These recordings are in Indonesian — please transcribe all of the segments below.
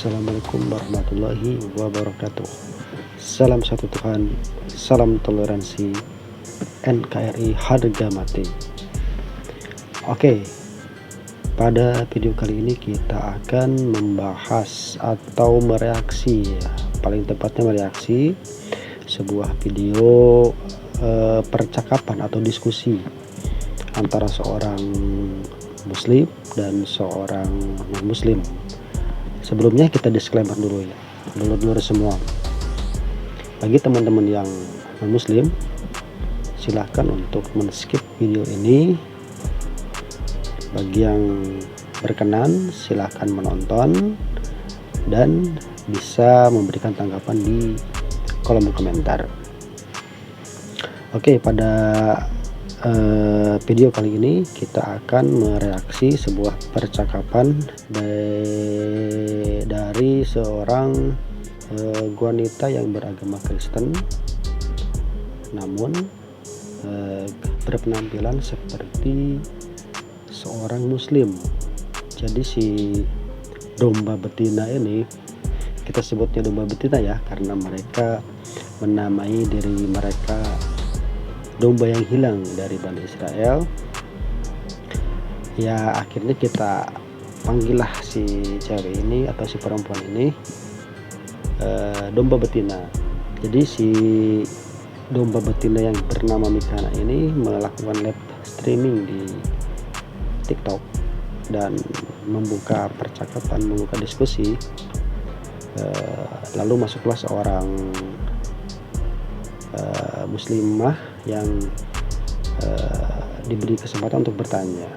Assalamualaikum warahmatullahi wabarakatuh. Salam satu Tuhan, salam toleransi, NKRI harga mati. Oke, pada video kali ini kita akan membahas atau mereaksi, ya, paling tepatnya mereaksi sebuah video percakapan atau diskusi antara seorang muslim dan seorang non muslim. Sebelumnya kita disclaimer dulu ya, dulur-dulur semua. Bagi teman-teman yang non-muslim, silahkan untuk men-skip video ini. Bagi yang berkenan, silahkan menonton dan bisa memberikan tanggapan di kolom komentar. Oke, pada video kali ini kita akan mereaksi sebuah percakapan dari seorang wanita yang beragama Kristen, namun berpenampilan seperti seorang muslim. Jadi si domba betina ini, kita sebutnya domba betina ya, karena mereka menamai diri mereka domba yang hilang dari Bani Israel. Ya akhirnya kita panggillah si cewek ini atau si perempuan ini domba betina. Jadi si domba betina yang bernama Mikana ini melakukan live streaming di TikTok dan membuka percakapan, membuka diskusi. Lalu masuklah seorang muslimah yang diberi kesempatan untuk bertanya.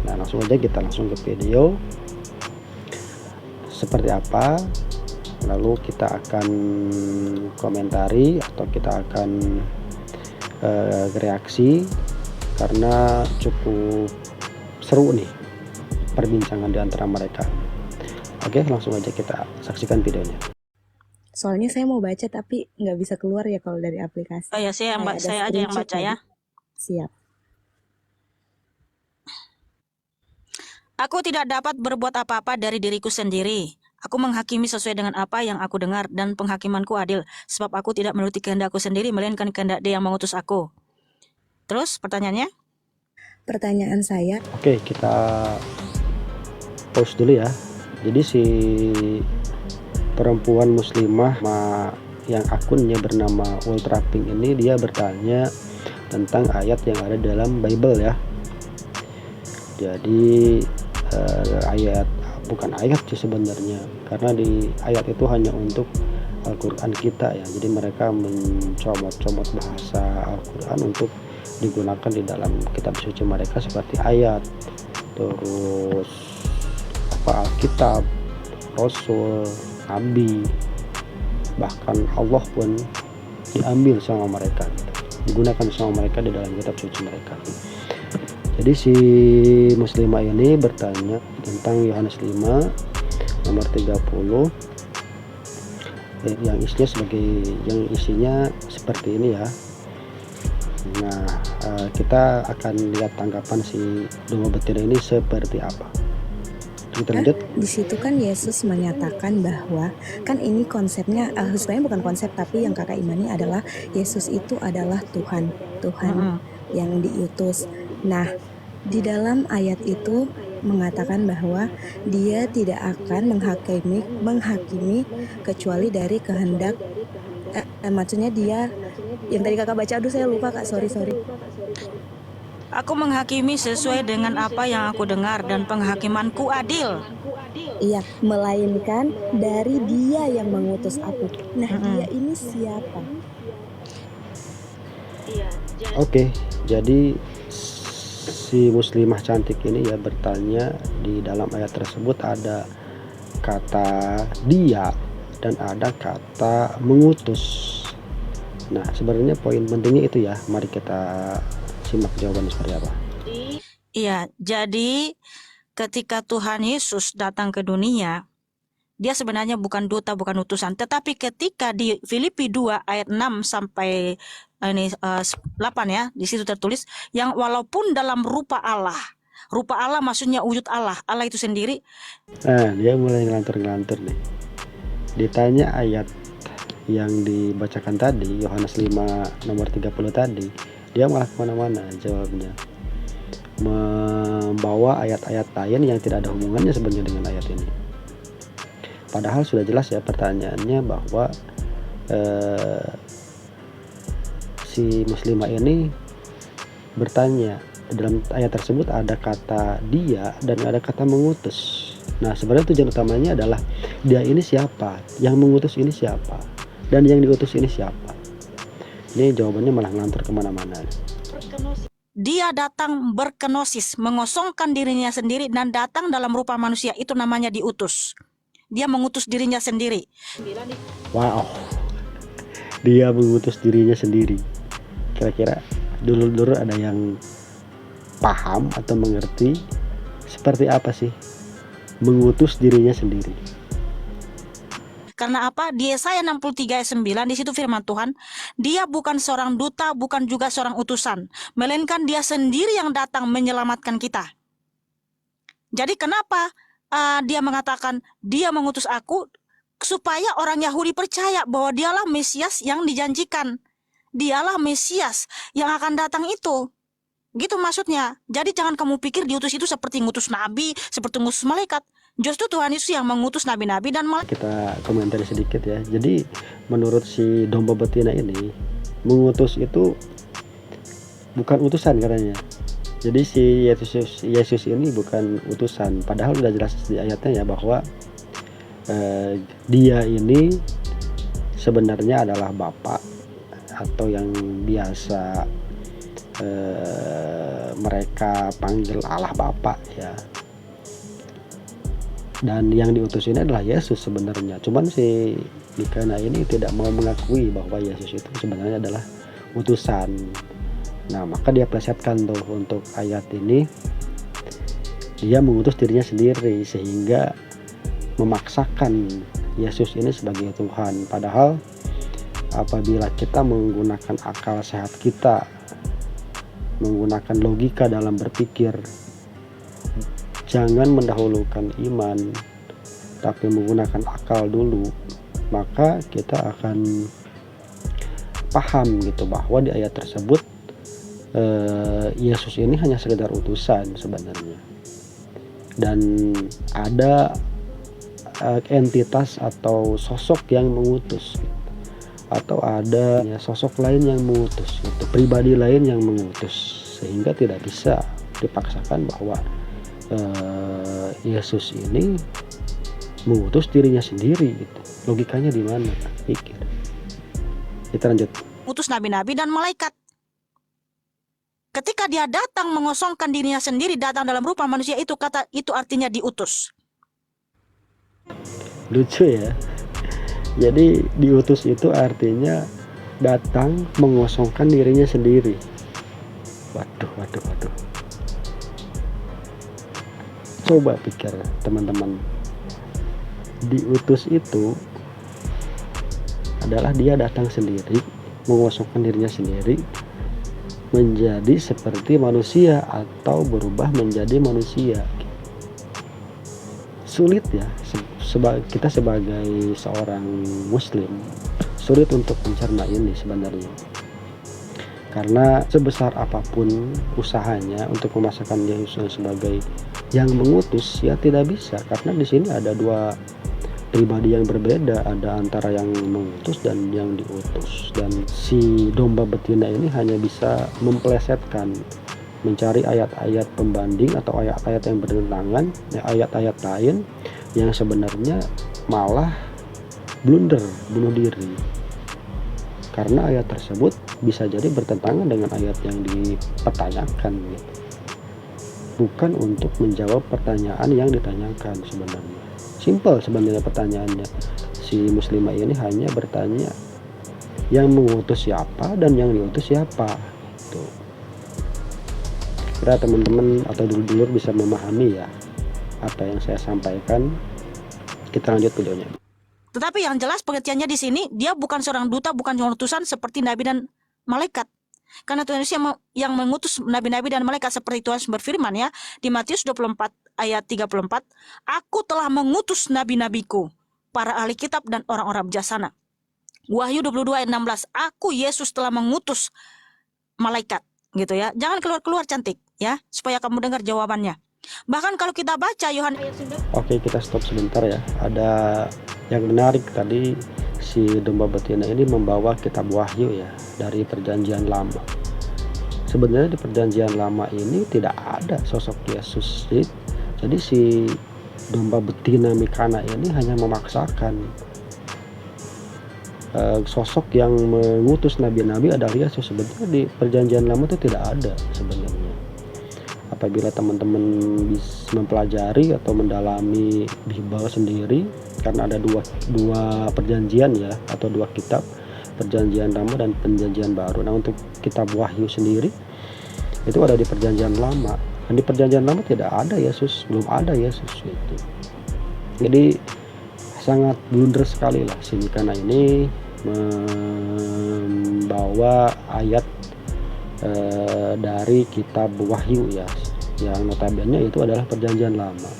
Nah, langsung aja kita langsung ke video seperti apa, lalu kita akan komentari atau kita akan reaksi karena cukup seru nih perbincangan di antara mereka. Oke, langsung aja kita saksikan videonya. Soalnya saya mau baca tapi nggak bisa keluar ya kalau dari aplikasi. Oh ya, saya aja yang baca ya. Siap. Aku tidak dapat berbuat apa-apa dari diriku sendiri. Aku menghakimi sesuai dengan apa yang aku dengar dan penghakimanku adil, sebab aku tidak menuruti kehendakku sendiri melainkan kehendak Dia yang mengutus aku. Terus pertanyaannya? Pertanyaan saya. Oke, kita pause dulu ya. Jadi si perempuan muslimah yang akunnya bernama Ultra Pink ini, dia bertanya tentang ayat yang ada dalam Bible ya. Jadi bukan ayat sih sebenarnya, karena di ayat itu hanya untuk Al-Quran kita ya. Jadi mereka mencomot-comot bahasa Al-Quran untuk digunakan di dalam kitab suci mereka seperti ayat, terus Alkitab, Rasul, Nabi, bahkan Allah pun diambil sama mereka, digunakan sama mereka di dalam kitab suci mereka. Jadi si muslimah ini bertanya tentang Yohanes 5 nomor 30 yang isinya seperti ini ya. Nah, kita akan lihat tanggapan si domba betina ini seperti apa. Kita lanjut. Di situ kan Yesus menyatakan bahwa kan ini konsepnya sebenarnya bukan konsep, tapi yang kakak imani adalah Yesus itu adalah Tuhan yang diutus. Nah, di dalam ayat itu mengatakan bahwa Dia tidak akan menghakimi kecuali dari kehendak maksudnya Dia yang tadi kakak baca, aduh saya lupa kak, sorry. Aku menghakimi sesuai dengan apa yang aku dengar dan penghakimanku adil. Iya, melainkan dari Dia yang mengutus aku. Nah, Dia ini siapa? Oke, jadi si muslimah cantik ini ya bertanya, di dalam ayat tersebut ada kata dia dan ada kata mengutus. Nah, sebenarnya poin pentingnya itu ya. Mari kita simak jawabannya seperti apa. Iya, jadi ketika Tuhan Yesus datang ke dunia, Dia sebenarnya bukan duta, bukan utusan. Tetapi ketika di Filipi 2 ayat 6 sampai 8 ya, di situ tertulis yang walaupun dalam rupa Allah, Rupa Allah maksudnya wujud Allah, Allah itu sendiri. Nah, dia mulai ngelantur-ngelantur nih. Ditanya ayat yang dibacakan tadi, Yohanes 5 nomor 30 tadi, dia malah kemana-mana jawabnya. Membawa ayat-ayat lain yang tidak ada hubungannya sebenarnya dengan ayat ini. Padahal sudah jelas ya pertanyaannya bahwa si muslimah ini bertanya, dalam ayat tersebut ada kata dia dan ada kata mengutus. Nah, sebenarnya tujuan utamanya adalah dia ini siapa, yang mengutus ini siapa, dan yang diutus ini siapa. Ini jawabannya malah ngelantur kemana-mana. Dia datang berkenosis, mengosongkan dirinya sendiri dan datang dalam rupa manusia, itu namanya diutus. Dia mengutus dirinya sendiri. Wow, dia mengutus dirinya sendiri. Kira-kira dulu ada yang paham atau mengerti seperti apa sih mengutus dirinya sendiri? Karena apa? Di Yesaya 63 ayat 9, di situ firman Tuhan, dia bukan seorang duta, bukan juga seorang utusan, melainkan dia sendiri yang datang menyelamatkan kita. Jadi kenapa dia mengatakan dia mengutus aku? Supaya orang Yahudi percaya bahwa dialah Mesias yang dijanjikan. Dialah Mesias yang akan datang itu. Gitu maksudnya. Jadi jangan kamu pikir diutus itu seperti ngutus nabi, seperti ngutus malaikat. Justru Tuhan Yesus yang mengutus nabi-nabi dan malaikat. Kita komentari sedikit ya. Jadi menurut si domba betina ini, mengutus itu bukan utusan katanya. Jadi si Yesus ini bukan utusan. Padahal sudah jelas di ayatnya ya bahwa dia ini sebenarnya adalah Bapa, atau yang biasa mereka panggil Allah Bapa ya. Dan yang diutus ini adalah Yesus sebenarnya. Cuman si Mikana ini tidak mau mengakui bahwa Yesus itu sebenarnya adalah utusan. Nah, maka dia plesetkan tuh untuk ayat ini, dia mengutus dirinya sendiri sehingga memaksakan Yesus ini sebagai Tuhan. Padahal apabila kita menggunakan akal sehat kita, menggunakan logika dalam berpikir, jangan mendahulukan iman tapi menggunakan akal dulu, maka kita akan paham gitu bahwa di ayat tersebut Yesus ini hanya sekedar utusan sebenarnya, dan ada entitas atau sosok yang mengutus, atau ada sosok lain yang mengutus, itu pribadi lain yang mengutus, sehingga tidak bisa dipaksakan bahwa Yesus ini mengutus dirinya sendiri gitu. Logikanya di mana? Pikir. Kita lanjut. Utus nabi-nabi dan malaikat. Ketika dia datang mengosongkan dirinya sendiri, datang dalam rupa manusia, itu artinya diutus. Lucu ya. Jadi diutus itu artinya datang mengosongkan dirinya sendiri. Waduh. Coba pikir teman-teman. Diutus itu adalah dia datang sendiri, mengosongkan dirinya sendiri, menjadi seperti manusia atau berubah menjadi manusia. Sulit ya, kita sebagai seorang muslim sulit untuk mencerna ini sebenarnya, karena sebesar apapun usahanya untuk memasakkan Yesus sebagai yang mengutus, ya tidak bisa, karena di sini ada dua pribadi yang berbeda, ada antara yang mengutus dan yang diutus. Dan si domba betina ini hanya bisa memplesetkan, mencari ayat-ayat pembanding atau ayat-ayat yang bertentangan, ayat-ayat lain yang sebenarnya malah blunder, bunuh diri, karena ayat tersebut bisa jadi bertentangan dengan ayat yang dipertanyakan gitu. Bukan untuk menjawab pertanyaan yang ditanyakan sebenarnya. Simple sebenarnya pertanyaannya. Si muslimah ini hanya bertanya yang mengutus siapa dan yang diutus siapa gitu. Kira teman-teman atau dulur-dulur bisa memahami ya apa yang saya sampaikan. Kita lanjut videonya. Tetapi yang jelas pengertiannya di sini, dia bukan seorang duta, bukan seorang utusan seperti nabi dan malaikat. Karena Tuhan Yesus yang mengutus nabi-nabi dan malaikat, seperti Tuhan berfirman ya di Matius 24 ayat 34, aku telah mengutus nabi-nabiku, para ahli kitab dan orang-orang bijaksana. Wahyu 22 ayat 16, aku Yesus telah mengutus malaikat, gitu ya. Jangan keluar-keluar cantik ya, supaya kamu dengar jawabannya. Bahkan kalau kita baca Yohanes ayat 9. Oke, kita stop sebentar ya. Ada yang menarik tadi, si domba betina ini membawa kitab Wahyu ya dari perjanjian lama. Sebenarnya di perjanjian lama ini tidak ada sosok Yesus. Jadi si domba betina Mikana ini hanya memaksakan. Sosok yang mengutus nabi-nabi adalah Yesus. Sebenarnya di perjanjian lama itu tidak ada sebenarnya. Apabila teman-teman bisa mempelajari atau mendalami Bible sendiri, karena ada dua perjanjian ya, atau dua kitab, perjanjian lama dan perjanjian baru. Nah, untuk kitab Wahyu sendiri itu ada di perjanjian lama, dan di perjanjian lama tidak ada Yesus, belum ada Yesus itu. Jadi sangat blunder sekali lah si Mikana ini membawa ayat dari kitab Wahyu ya, yang notabene itu adalah perjanjian lama.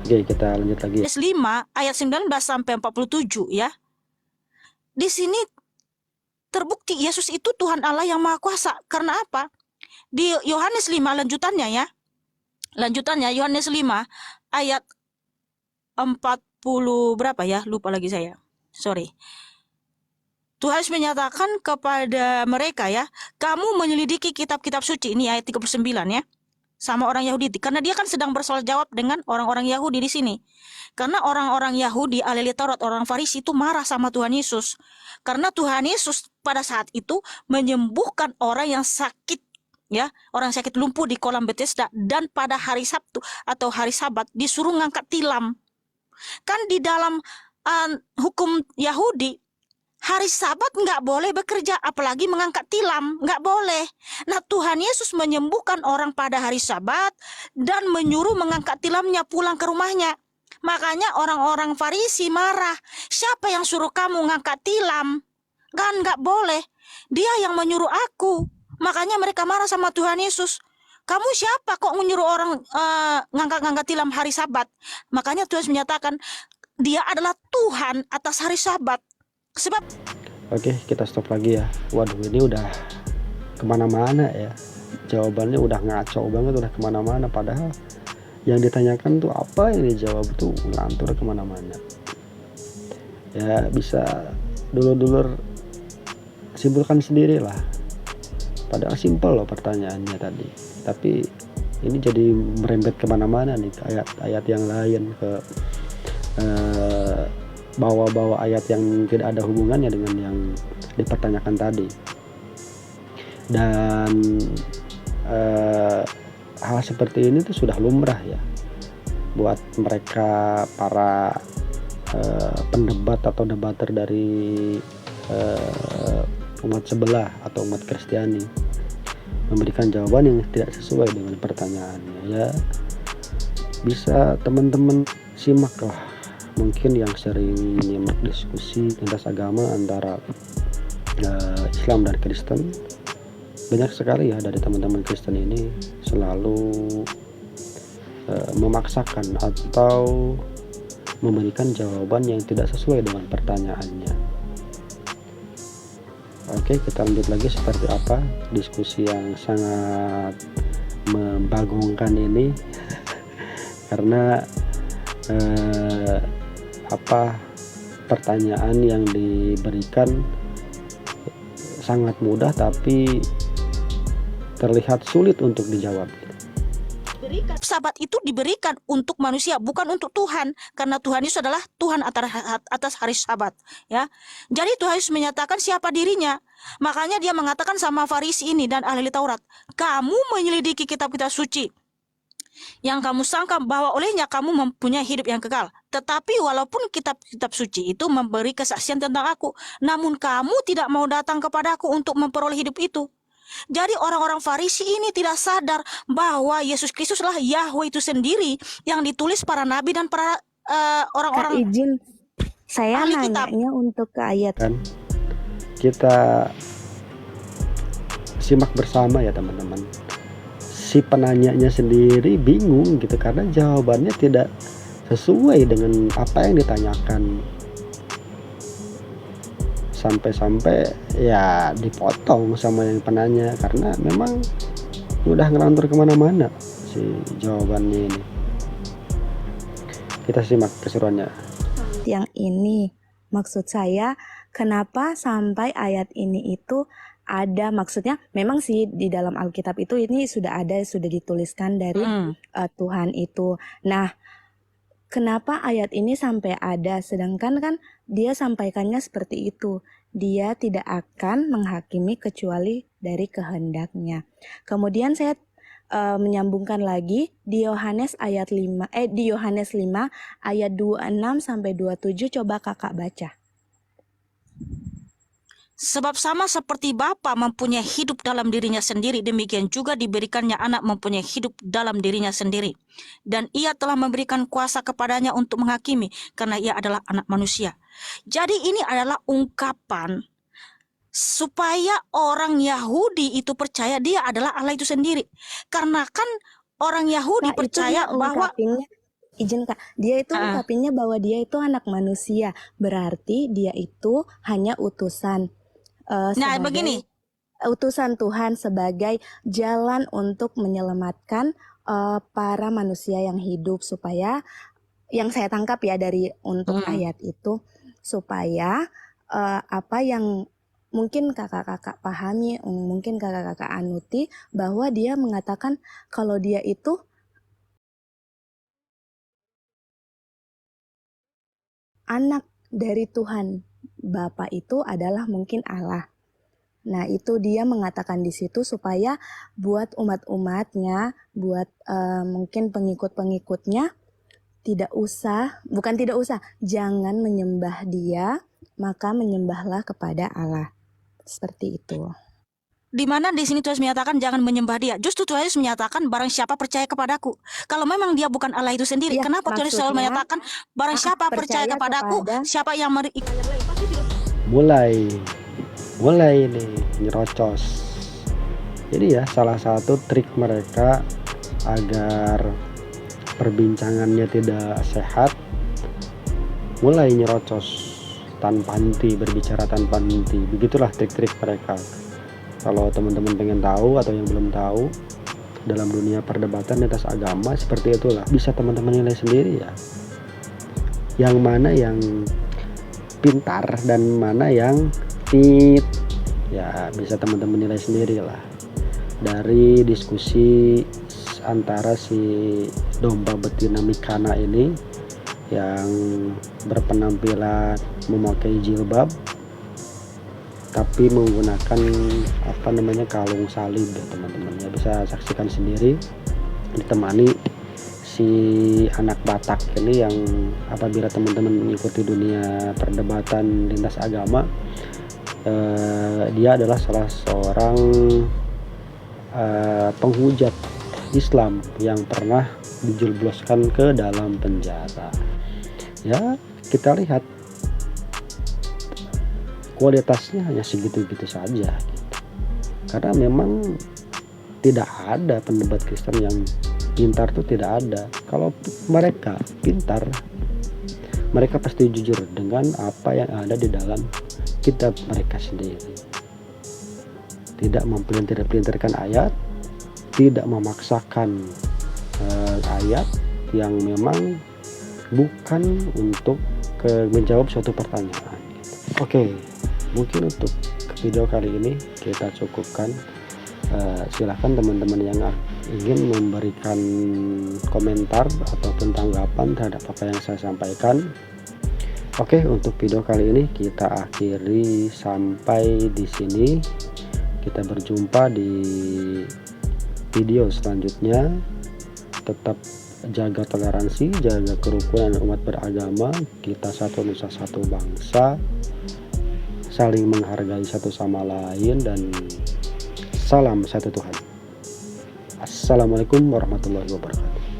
Oke, kita lanjut lagi. Yohanes 5 ayat 19 sampai 47 ya. Di sini terbukti Yesus itu Tuhan Allah yang Maha Kuasa. Karena apa? Di Yohanes 5 lanjutannya ya. Lanjutannya Yohanes 5 ayat 40 berapa ya? Lupa lagi saya. Sorry. Tuhan menyatakan kepada mereka ya, kamu menyelidiki kitab-kitab suci, ini ayat 39 ya, sama orang Yahudi, karena dia kan sedang bersoal jawab dengan orang-orang Yahudi di sini. Karena orang-orang Yahudi, ahli Taurat, orang Farisi itu marah sama Tuhan Yesus. Karena Tuhan Yesus pada saat itu menyembuhkan orang yang sakit ya, orang sakit lumpuh di kolam Bethesda, dan pada hari Sabtu atau hari Sabat disuruh ngangkat tilam. Kan di dalam hukum Yahudi, hari Sabat nggak boleh bekerja, apalagi mengangkat tilam, nggak boleh. Nah, Tuhan Yesus menyembuhkan orang pada hari Sabat dan menyuruh mengangkat tilamnya pulang ke rumahnya. Makanya orang-orang Farisi marah, siapa yang suruh kamu ngangkat tilam? Kan nggak boleh, dia yang menyuruh aku. Makanya mereka marah sama Tuhan Yesus. Kamu siapa kok menyuruh orang ngangkat tilam hari Sabat? Makanya Tuhan menyatakan dia adalah Tuhan atas hari Sabat. Sebab Oke, kita stop lagi ya. Waduh, ini udah kemana-mana ya. Jawabannya udah ngaco banget, udah kemana-mana. Padahal yang ditanyakan tuh apa, yang dijawab tuh ngelantur kemana-mana. Ya bisa dulur-dulur simpulkan sendiri lah. Padahal simpel loh pertanyaannya tadi. Tapi ini jadi merembet kemana-mana nih, ke ayat-ayat yang lain, ke bawa-bawa ayat yang tidak ada hubungannya dengan yang dipertanyakan tadi. Dan hal seperti ini tuh sudah lumrah ya buat mereka para pendebat atau debater dari umat sebelah atau umat Kristiani, memberikan jawaban yang tidak sesuai dengan pertanyaannya ya. Bisa teman-teman simak lah, mungkin yang sering menyimak diskusi lintas agama antara Islam dan Kristen. Banyak sekali ya dari teman-teman Kristen ini selalu memaksakan atau memberikan jawaban yang tidak sesuai dengan pertanyaannya. Oke, kita lanjut lagi, seperti apa diskusi yang sangat membagongkan ini. Karena pertanyaan yang diberikan sangat mudah tapi terlihat sulit untuk dijawab. Sabat itu diberikan untuk manusia, bukan untuk Tuhan, karena Tuhan Yesus adalah Tuhan atas hari Sabat ya. Jadi Tuhan Yesus menyatakan siapa dirinya. Makanya dia mengatakan sama Farisi ini dan ahli Taurat, kamu menyelidiki kitab-kitab suci yang kamu sangka bahwa olehnya kamu mempunyai hidup yang kekal. Tetapi walaupun kitab-kitab suci itu memberi kesaksian tentang aku, namun kamu tidak mau datang kepadaku untuk memperoleh hidup itu. Jadi orang-orang Farisi ini tidak sadar bahwa Yesus Kristuslah Yahweh itu sendiri yang ditulis para nabi dan para orang-orang. Kak izin, saya ahli kitab. nanyanya untuk ke ayat. Kan kita simak bersama ya teman-teman. Si penanyanya sendiri bingung gitu karena jawabannya tidak sesuai dengan apa yang ditanyakan. Sampai-sampai ya dipotong sama yang penanya karena memang udah ngelantur kemana-mana si jawabannya ini. Kita simak keseruannya. Yang ini maksud saya, kenapa sampai ayat ini itu ada, maksudnya memang sih di dalam Alkitab itu ini sudah ada, sudah dituliskan dari Tuhan itu. Nah, kenapa ayat ini sampai ada, sedangkan kan dia sampaikannya seperti itu. Dia tidak akan menghakimi kecuali dari kehendaknya. Kemudian saya menyambungkan lagi di Yohanes ayat 5 di Yohanes 5 ayat 26 sampai 27, coba Kakak baca. Sebab sama seperti Bapa mempunyai hidup dalam dirinya sendiri, demikian juga diberikannya anak mempunyai hidup dalam dirinya sendiri. Dan ia telah memberikan kuasa kepadanya untuk menghakimi, karena ia adalah anak manusia. Jadi ini adalah ungkapan supaya orang Yahudi itu percaya dia adalah Allah itu sendiri. Karena kan orang Yahudi percaya bahwa izin Kak, dia itu ungkapinnya bahwa dia itu anak manusia, berarti dia itu hanya utusan. Nah, begini, utusan Tuhan sebagai jalan untuk menyelamatkan para manusia yang hidup, supaya yang saya tangkap ya dari untuk ayat itu, supaya apa yang mungkin kakak-kakak pahami, mungkin kakak-kakak anuti, bahwa dia mengatakan kalau dia itu anak dari Tuhan. Bapa itu adalah mungkin Allah. Nah, itu dia mengatakan di situ supaya buat umat-umatnya, buat mungkin pengikut-pengikutnya jangan menyembah dia, maka menyembahlah kepada Allah. Seperti itu. Di mana di sini Tuhan menyatakan jangan menyembah dia. Justru Tuhan Yesus menyatakan barang siapa percaya kepadaku. Kalau memang dia bukan Allah itu sendiri, ya, kenapa Tuhan Yesus selalu menyatakan barang siapa percaya kepadaku, siapa yang mulai nih nyerocos. Jadi ya salah satu trik mereka agar perbincangannya tidak sehat, mulai nyerocos tanpa henti, berbicara tanpa henti. Begitulah trik-trik mereka. Kalau teman-teman pengen tahu atau yang belum tahu, dalam dunia perdebatan lintas agama seperti itulah. Bisa teman-teman nilai sendiri ya. Yang mana yang pintar dan mana yang tit. Ya bisa teman-teman nilai sendiri lah. Dari diskusi antara si domba betina Mikana ini yang berpenampilan memakai jilbab tapi menggunakan kalung salib ya teman-teman, ya bisa saksikan sendiri, ditemani si anak Batak ini yang apabila teman-teman mengikuti dunia perdebatan lintas agama, dia adalah salah seorang penghujat Islam yang pernah dijebloskan ke dalam penjara. Ya kita lihat kualitasnya hanya segitu-gitu saja gitu. Karena memang tidak ada pendebat Kristen yang pintar, tuh tidak ada. Kalau mereka pintar, mereka pasti jujur dengan apa yang ada di dalam kitab mereka sendiri. Tidak mempelintir-pelintirkan ayat, tidak memaksakan ayat yang memang bukan untuk menjawab suatu pertanyaan. Oke, mungkin untuk video kali ini kita cukupkan. Silahkan teman-teman yang ingin memberikan komentar ataupun tanggapan terhadap apa yang saya sampaikan. Oke, untuk video kali ini kita akhiri sampai di sini. Kita berjumpa di video selanjutnya. Tetap jaga toleransi, jaga kerukunan umat beragama. Kita satu nusa satu bangsa, saling menghargai satu sama lain, dan salam satu Tuhan. Assalamualaikum warahmatullahi wabarakatuh.